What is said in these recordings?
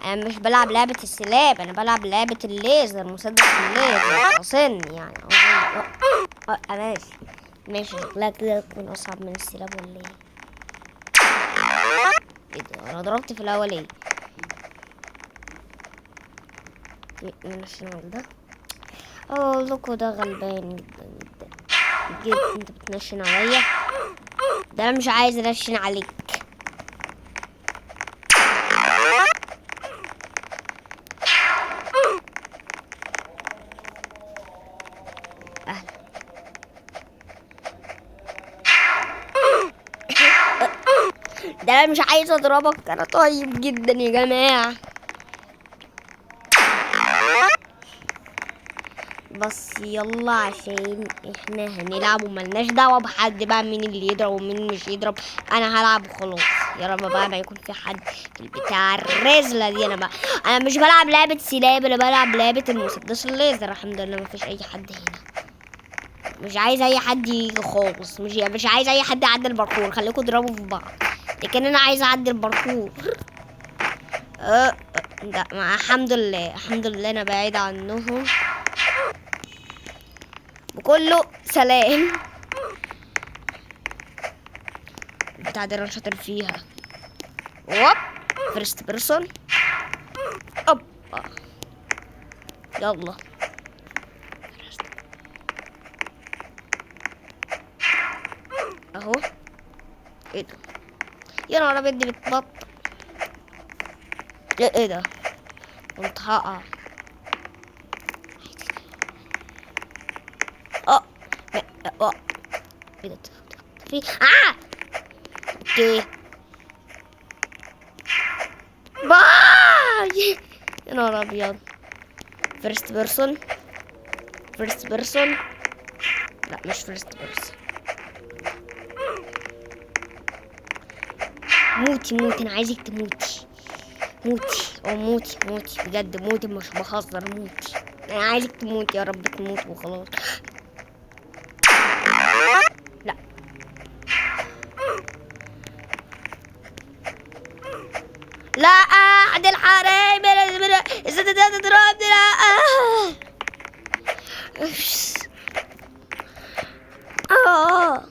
انا مش بلعب لعبة السلاب، انا بلعب لعبة الليزر، مسدس الليزر وصلني يعني. ماشي ماشي، شكلها كده تكون اصعب من السلاب ولا ايه؟ ايه ده، انا ضربت في الاول ايه؟ من الشمال ده. اه لوكو ده غلبان جدا جدا. انت بتنشن عليا؟ ده انا مش عايز انشن عليك. اهلا. ده انا مش عايز اضربك، انا طيب جدا يا جماعة. بس يلا عشان احنا هنلعب وملناش دعوة بحد بقى مين اللي يضرب ومين مش يضرب. انا هلعب وخلاص. يا رب بقى ما يكون في حد في البتاع الرزلة دي. انا مش بلعب لعبة سلاب، انا بلعب لعبة المسدس الليزر. الحمد لله ما فيش اي حد هنا. مش عايز اي حد يجي خالص. مش عايز اي حد يعدي الباركور. خليكم اضربوا في بعض، لكن انا عايز اعدي الباركور. لا الحمد لله الحمد لله انا بعيد عنهم بكله سلام. البتاع دي انا شاطر فيها. ووب فيرست بيرسون. اوب يلا. اهو. ايه ده يا نهار ابيض، دي بتبطل. ايه ده، كنت هقع. اه اه ايه ده في اوكي باي. يا نهار ابيض. فيرست بيرسون. فيرست بيرسون. لا مش فيرست بيرسون. موتي موتي، انا عايزك تموتي. موتي او موتي موتي بجد، موتي مش بهزر، موتي. انا عايزك تموتي يا رب تموت وخلاص. لا لا عند الحريم ازاي تضربني؟ لا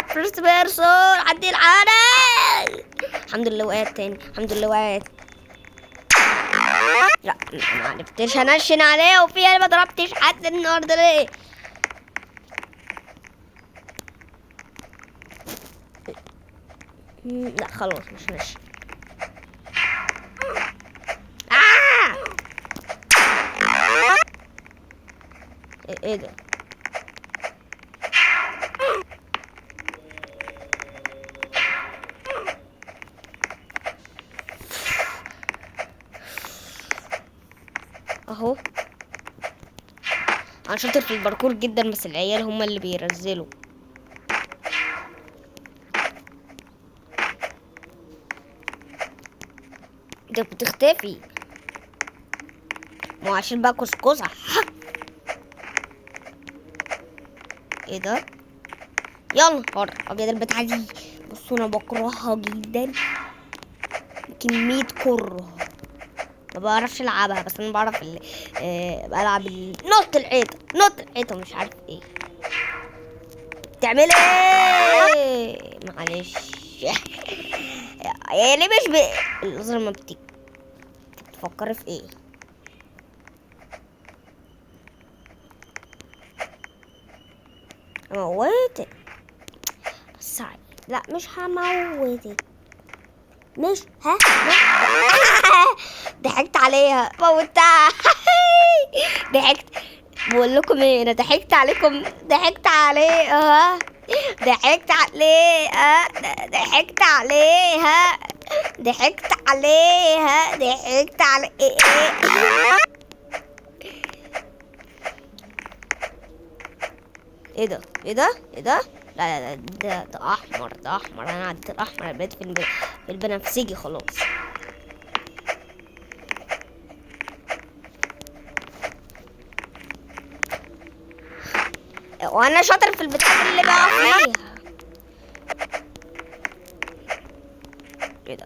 فيرست بيرسون عدي الحريم. الحمد لله وقعت تاني، الحمد لله وقعت. لا ما عرفتش انشن عليه، وفي انا ما ضربتش حد النهارده ليه؟ لا خلاص مش ماشي. ايه ده؟ اهو. انا شاطر في الباركور جدا، بس العيال هم اللي بيرزلوا. ده بتختفي، ما هو عشان بقى كسكسة. ايه ده يا نهار ابيض، البتاعة دي بصوا انا بكرهها جدا كمية كره. ما بعرفش العبها، بس انا بعرف بلعب نط الحيطة، نط الحيطة مش عارف ايه تعمل ايه. معلش يعني مش الأزرق ما بتفكري في ايه؟ موتك بس عادي. لا مش هموتك، مش ضحكت عليها موتها. ضحكت. بقول لكم ايه، انا ضحكت عليكم، ضحكت عليها، ضحكت عليها، ضحكت عليها، ضحكت عليها، ضحكت على ايه ده ايه ده ايه ده؟ لا لا لا، ده احمر، ده احمر. انا عديت الاحمر، بقيت في البنفسجي خلاص. وانا شاطر في البتاع اللي بقى فيها. ايه ده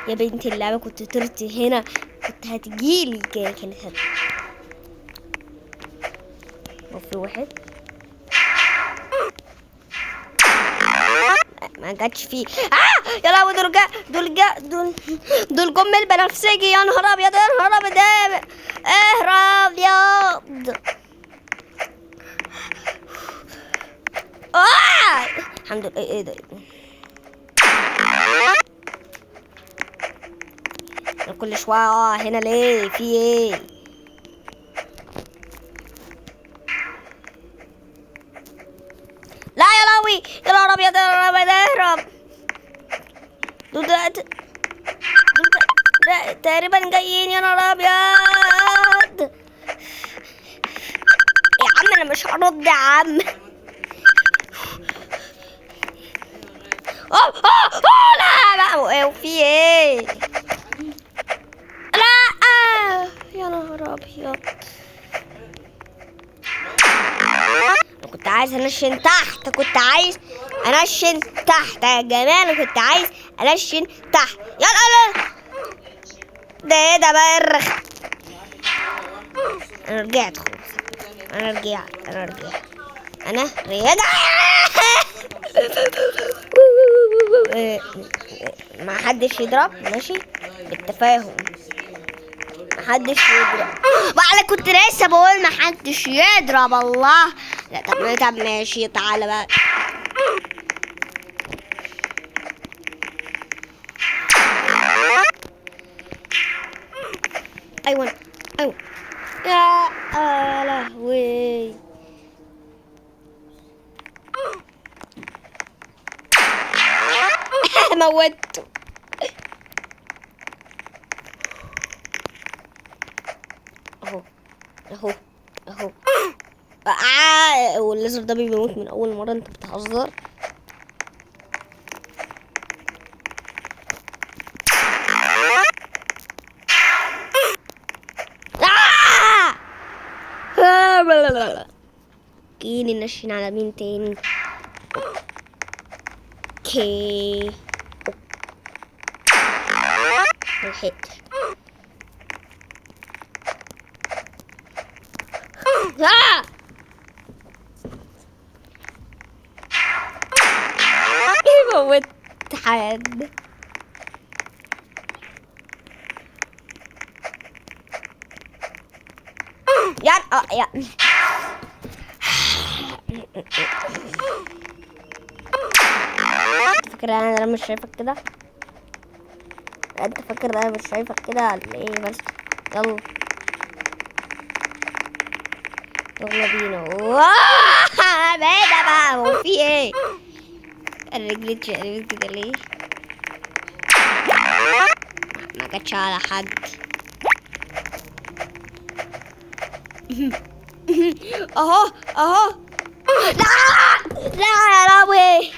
يا بنت اللعبة كنت طرتي هنا، كنت هتجيلي كانت في واحد ما جاتش فيه. يا لهوي، دول جم البنفسجي. يا نهار ابيض، يا نهار ابيض، اهرب ابيض. الحمد لله. ايه ده؟ كل شويه هنا ليه؟ في ايه؟ لا يا لهوي، يا نهار ابيض، يا نهار ابيض، اهرب. دول تقريبا جايين. يا نهار ابيض يا عم، انا مش هرد يا عم. لا في ايه؟ لا يا نهار ابيض، كنت عايز انشن تحت، كنت عايز انشن تحت يا جماعه، كنت عايز انشن تحت. يلا ده ايه ده بقى الرخ؟ انا رجعت خلاص، انا رجعت. ما حدش يضرب، ماشي بالتفاهم، ما حدش يضرب. بقى كنت لسه بقول ما حدش يضرب. الله، لا طب ماشي، تعالى بقى. ايوه يا لهوي. موته. اهو والليزر ده بيموت من اول مره. انت بتهزر؟ كيني نشين على مين تاني؟ اوكي ملحقتش. موت حد. يا فاكر انا مش شايفك كده؟ انت فاكر انا مش شايفك كده ولا ايه؟ بس يلا بينا. بعيدة بقى، هو في ايه؟ الرجل اتشقلبت كده ليه؟ ما جاتش على حد. اهو لا يا لهوي.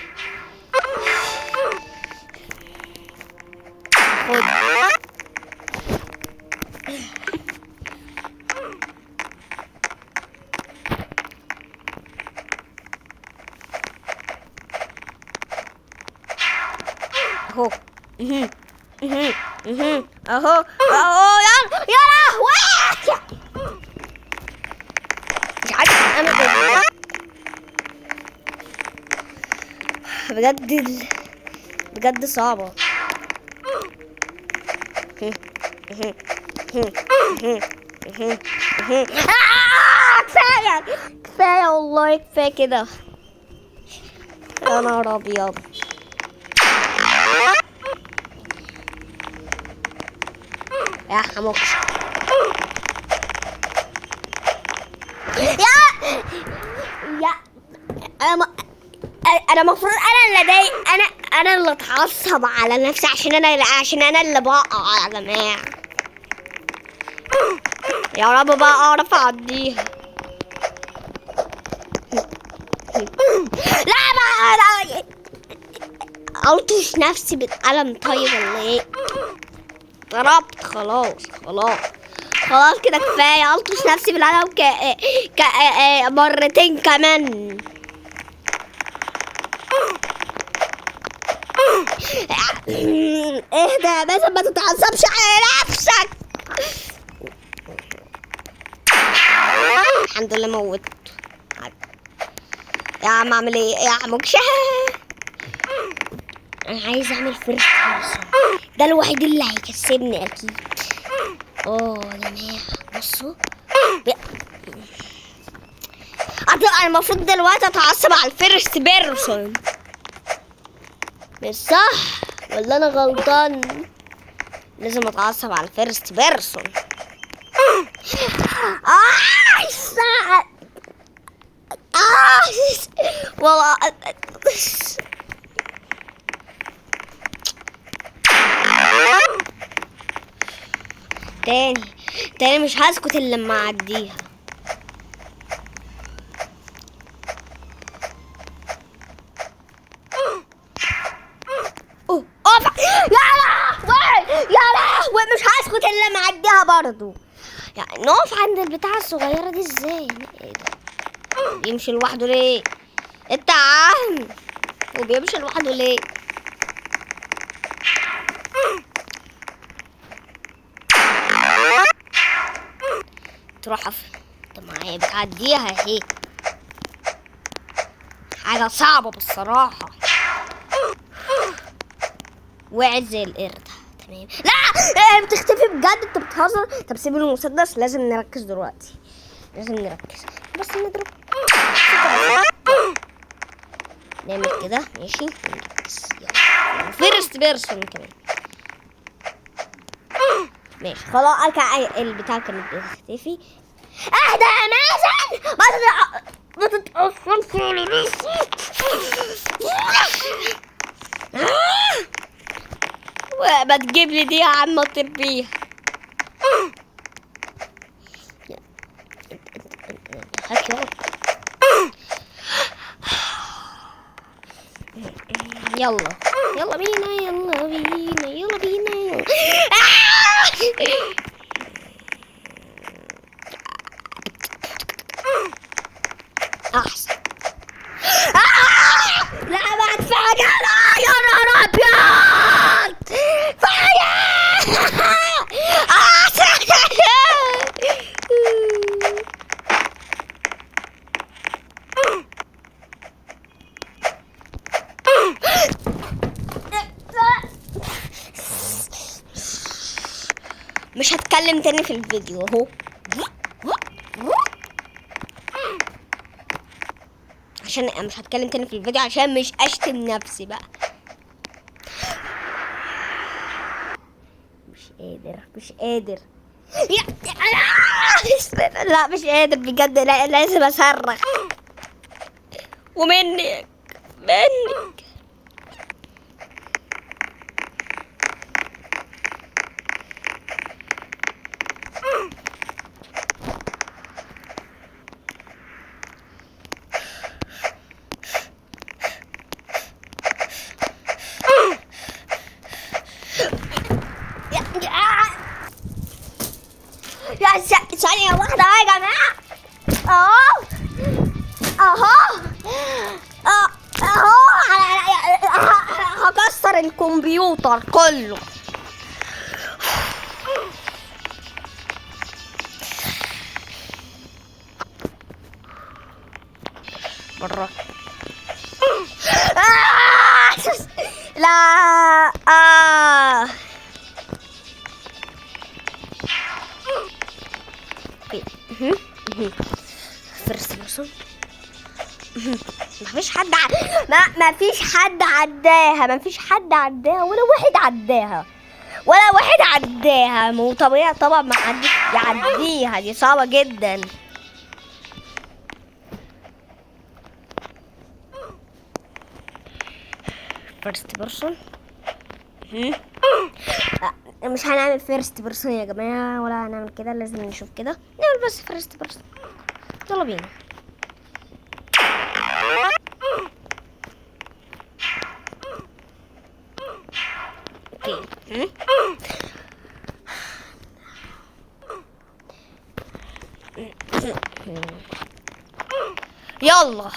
اهو يا لهوي. مش عارف اعمل ايه بجد صعبة. كفاية والله، كفاية كده. يا نهار ابيض. يا حموك يا انا المفروض انا اللي ضايق، انا اللي اتعصب على نفسي عشان انا اللي بقع يا جماعه. يا رب بقى اعرف اعديها. لا بقى الطش نفسي بالقلم. طيب ولا ايه؟ ضربت خلاص كده كفايه. الطش نفسي بالقلم مرتين كمان. اهدى بس ما تتعصبش على نفسك. الحمد لله موت. يا عم اعمل ايه يا عم؟ انا عايز اعمل فيرست بيرسون، ده الوحيد اللي هيكسبني اكيد. يا جماعه بصوا انا المفروض دلوقتي اتعصب على الفيرست بيرسون، مش صح ولا انا غلطان؟ لازم اتعصب على الفيرست بيرسون. والله تاني مش هسكت الا لما اعديها. يا لهوي مش هسكت الا لما اعديها برضو. يعني نقف عند البتاعة الصغيرة دي ازاي؟ ايه ده؟ بيمشي لوحده ليه؟ انت عم وبيمشي لوحده ليه؟ تروح طب ما هي بتعديها اهي. حاجة صعبة بالصراحة. وقعت زي القرد. تمام. لا بتختفي بجد، انت بتهزر. طب سيب المسدس، لازم نركز دلوقتي، لازم نركز بس نضرب. نعمل كده ماشي ونركز. يلا فيرست بيرسون كمان ماشي. خلاص البتاع كانت بتختفي. اهدى يا مازن، ما تتأثرش على نفسي. ما تجيب لي دي يا عم اطير بيها. يلا بينا يلا بينا يلا بينا يلا. احسن. لا ما تفاجئ. يا نهار ابيض فاجئ. مش هتكلم تاني في الفيديو اهو، عشان مش هتكلم تاني في الفيديو عشان مش اشتم نفسي بقى. مش قادر لا مش قادر بجد. لا لازم اصرخ. ومنك ثانية واحدة يا جماعة. اهو هكسر الكمبيوتر كله. برا. لا فيرست بيرسون. مفيش حد عداها ولا واحد عداها مو طبيعي طبعا ما حد يعديها، دي صعبة جدا. فيرست بيرسون. مش هنعمل فيرست بيرسون يا جماعة ولا هنعمل كده، لازم نشوف كده نعمل بس فيرست بيرسون. يلا بينا. اوكي يلا.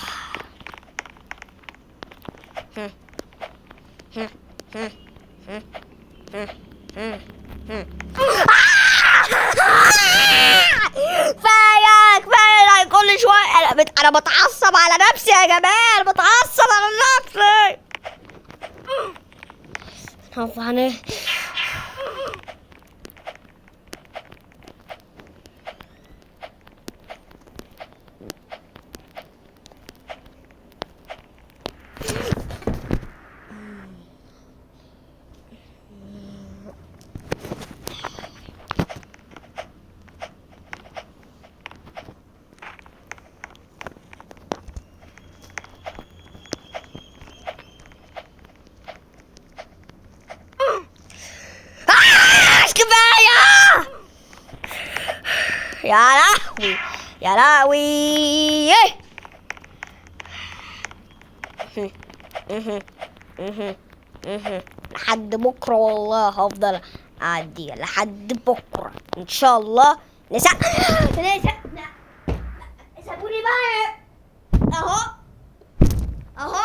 كفايه كفايه كل شويه. انا بتعصب على نفسي يا جماعه، انا بتعصب على نفسي. طبعا كفايه. يا لهوي يا لهوي. لحد بكره والله هفضل اعدي لحد بكره ان شاء الله. سابوني بقى. اهو اهو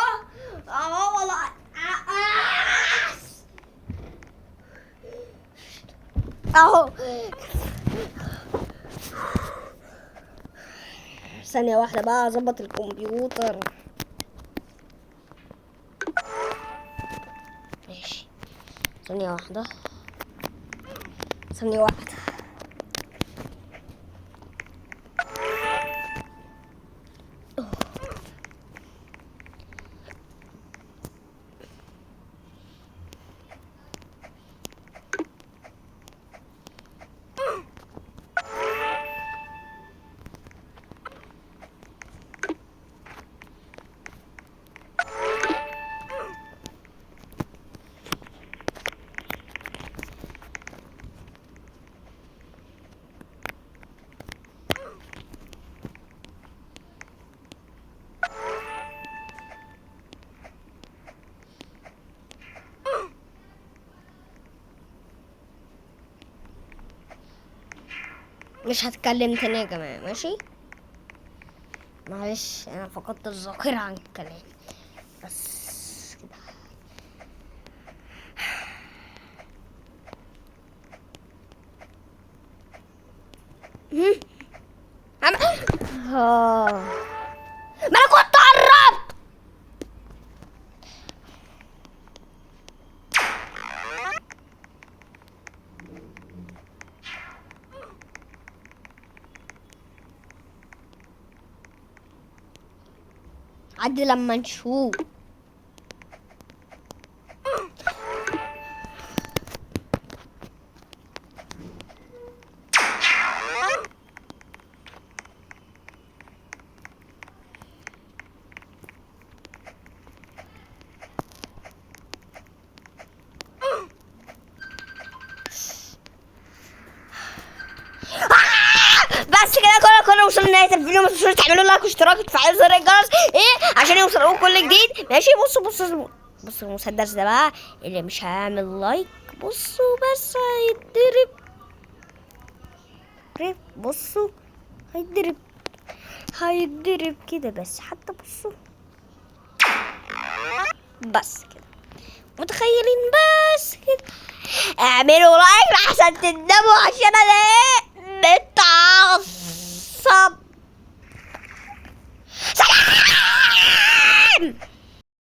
اهو والله. اهو ثانية واحدة بقى اظبط الكمبيوتر. ماشي ثانية واحدة ثانية واحدة. مش هتكلم تاني يا جماعة، ماشي؟ معلش انا فقدت الذاكرة عن الكلام بس كده. ما انا كنت قربت. عدي لما نشوف. بس كده كنا وصلنا لنهاية الفيديو. ما تنسوش تعملوا لايك واشتراك وتفعلوا زر الجرس عشان يوصلكم كل جديد، ماشي؟ بصوا المسدس ده بقى اللي مش هيعمل لايك بصوا بس بصوا هيتضرب كده بس. حتى بصوا بس كده متخيلين؟ بس كده اعملوا لايك لحسن تندموا عشان انا متعصب. سلام.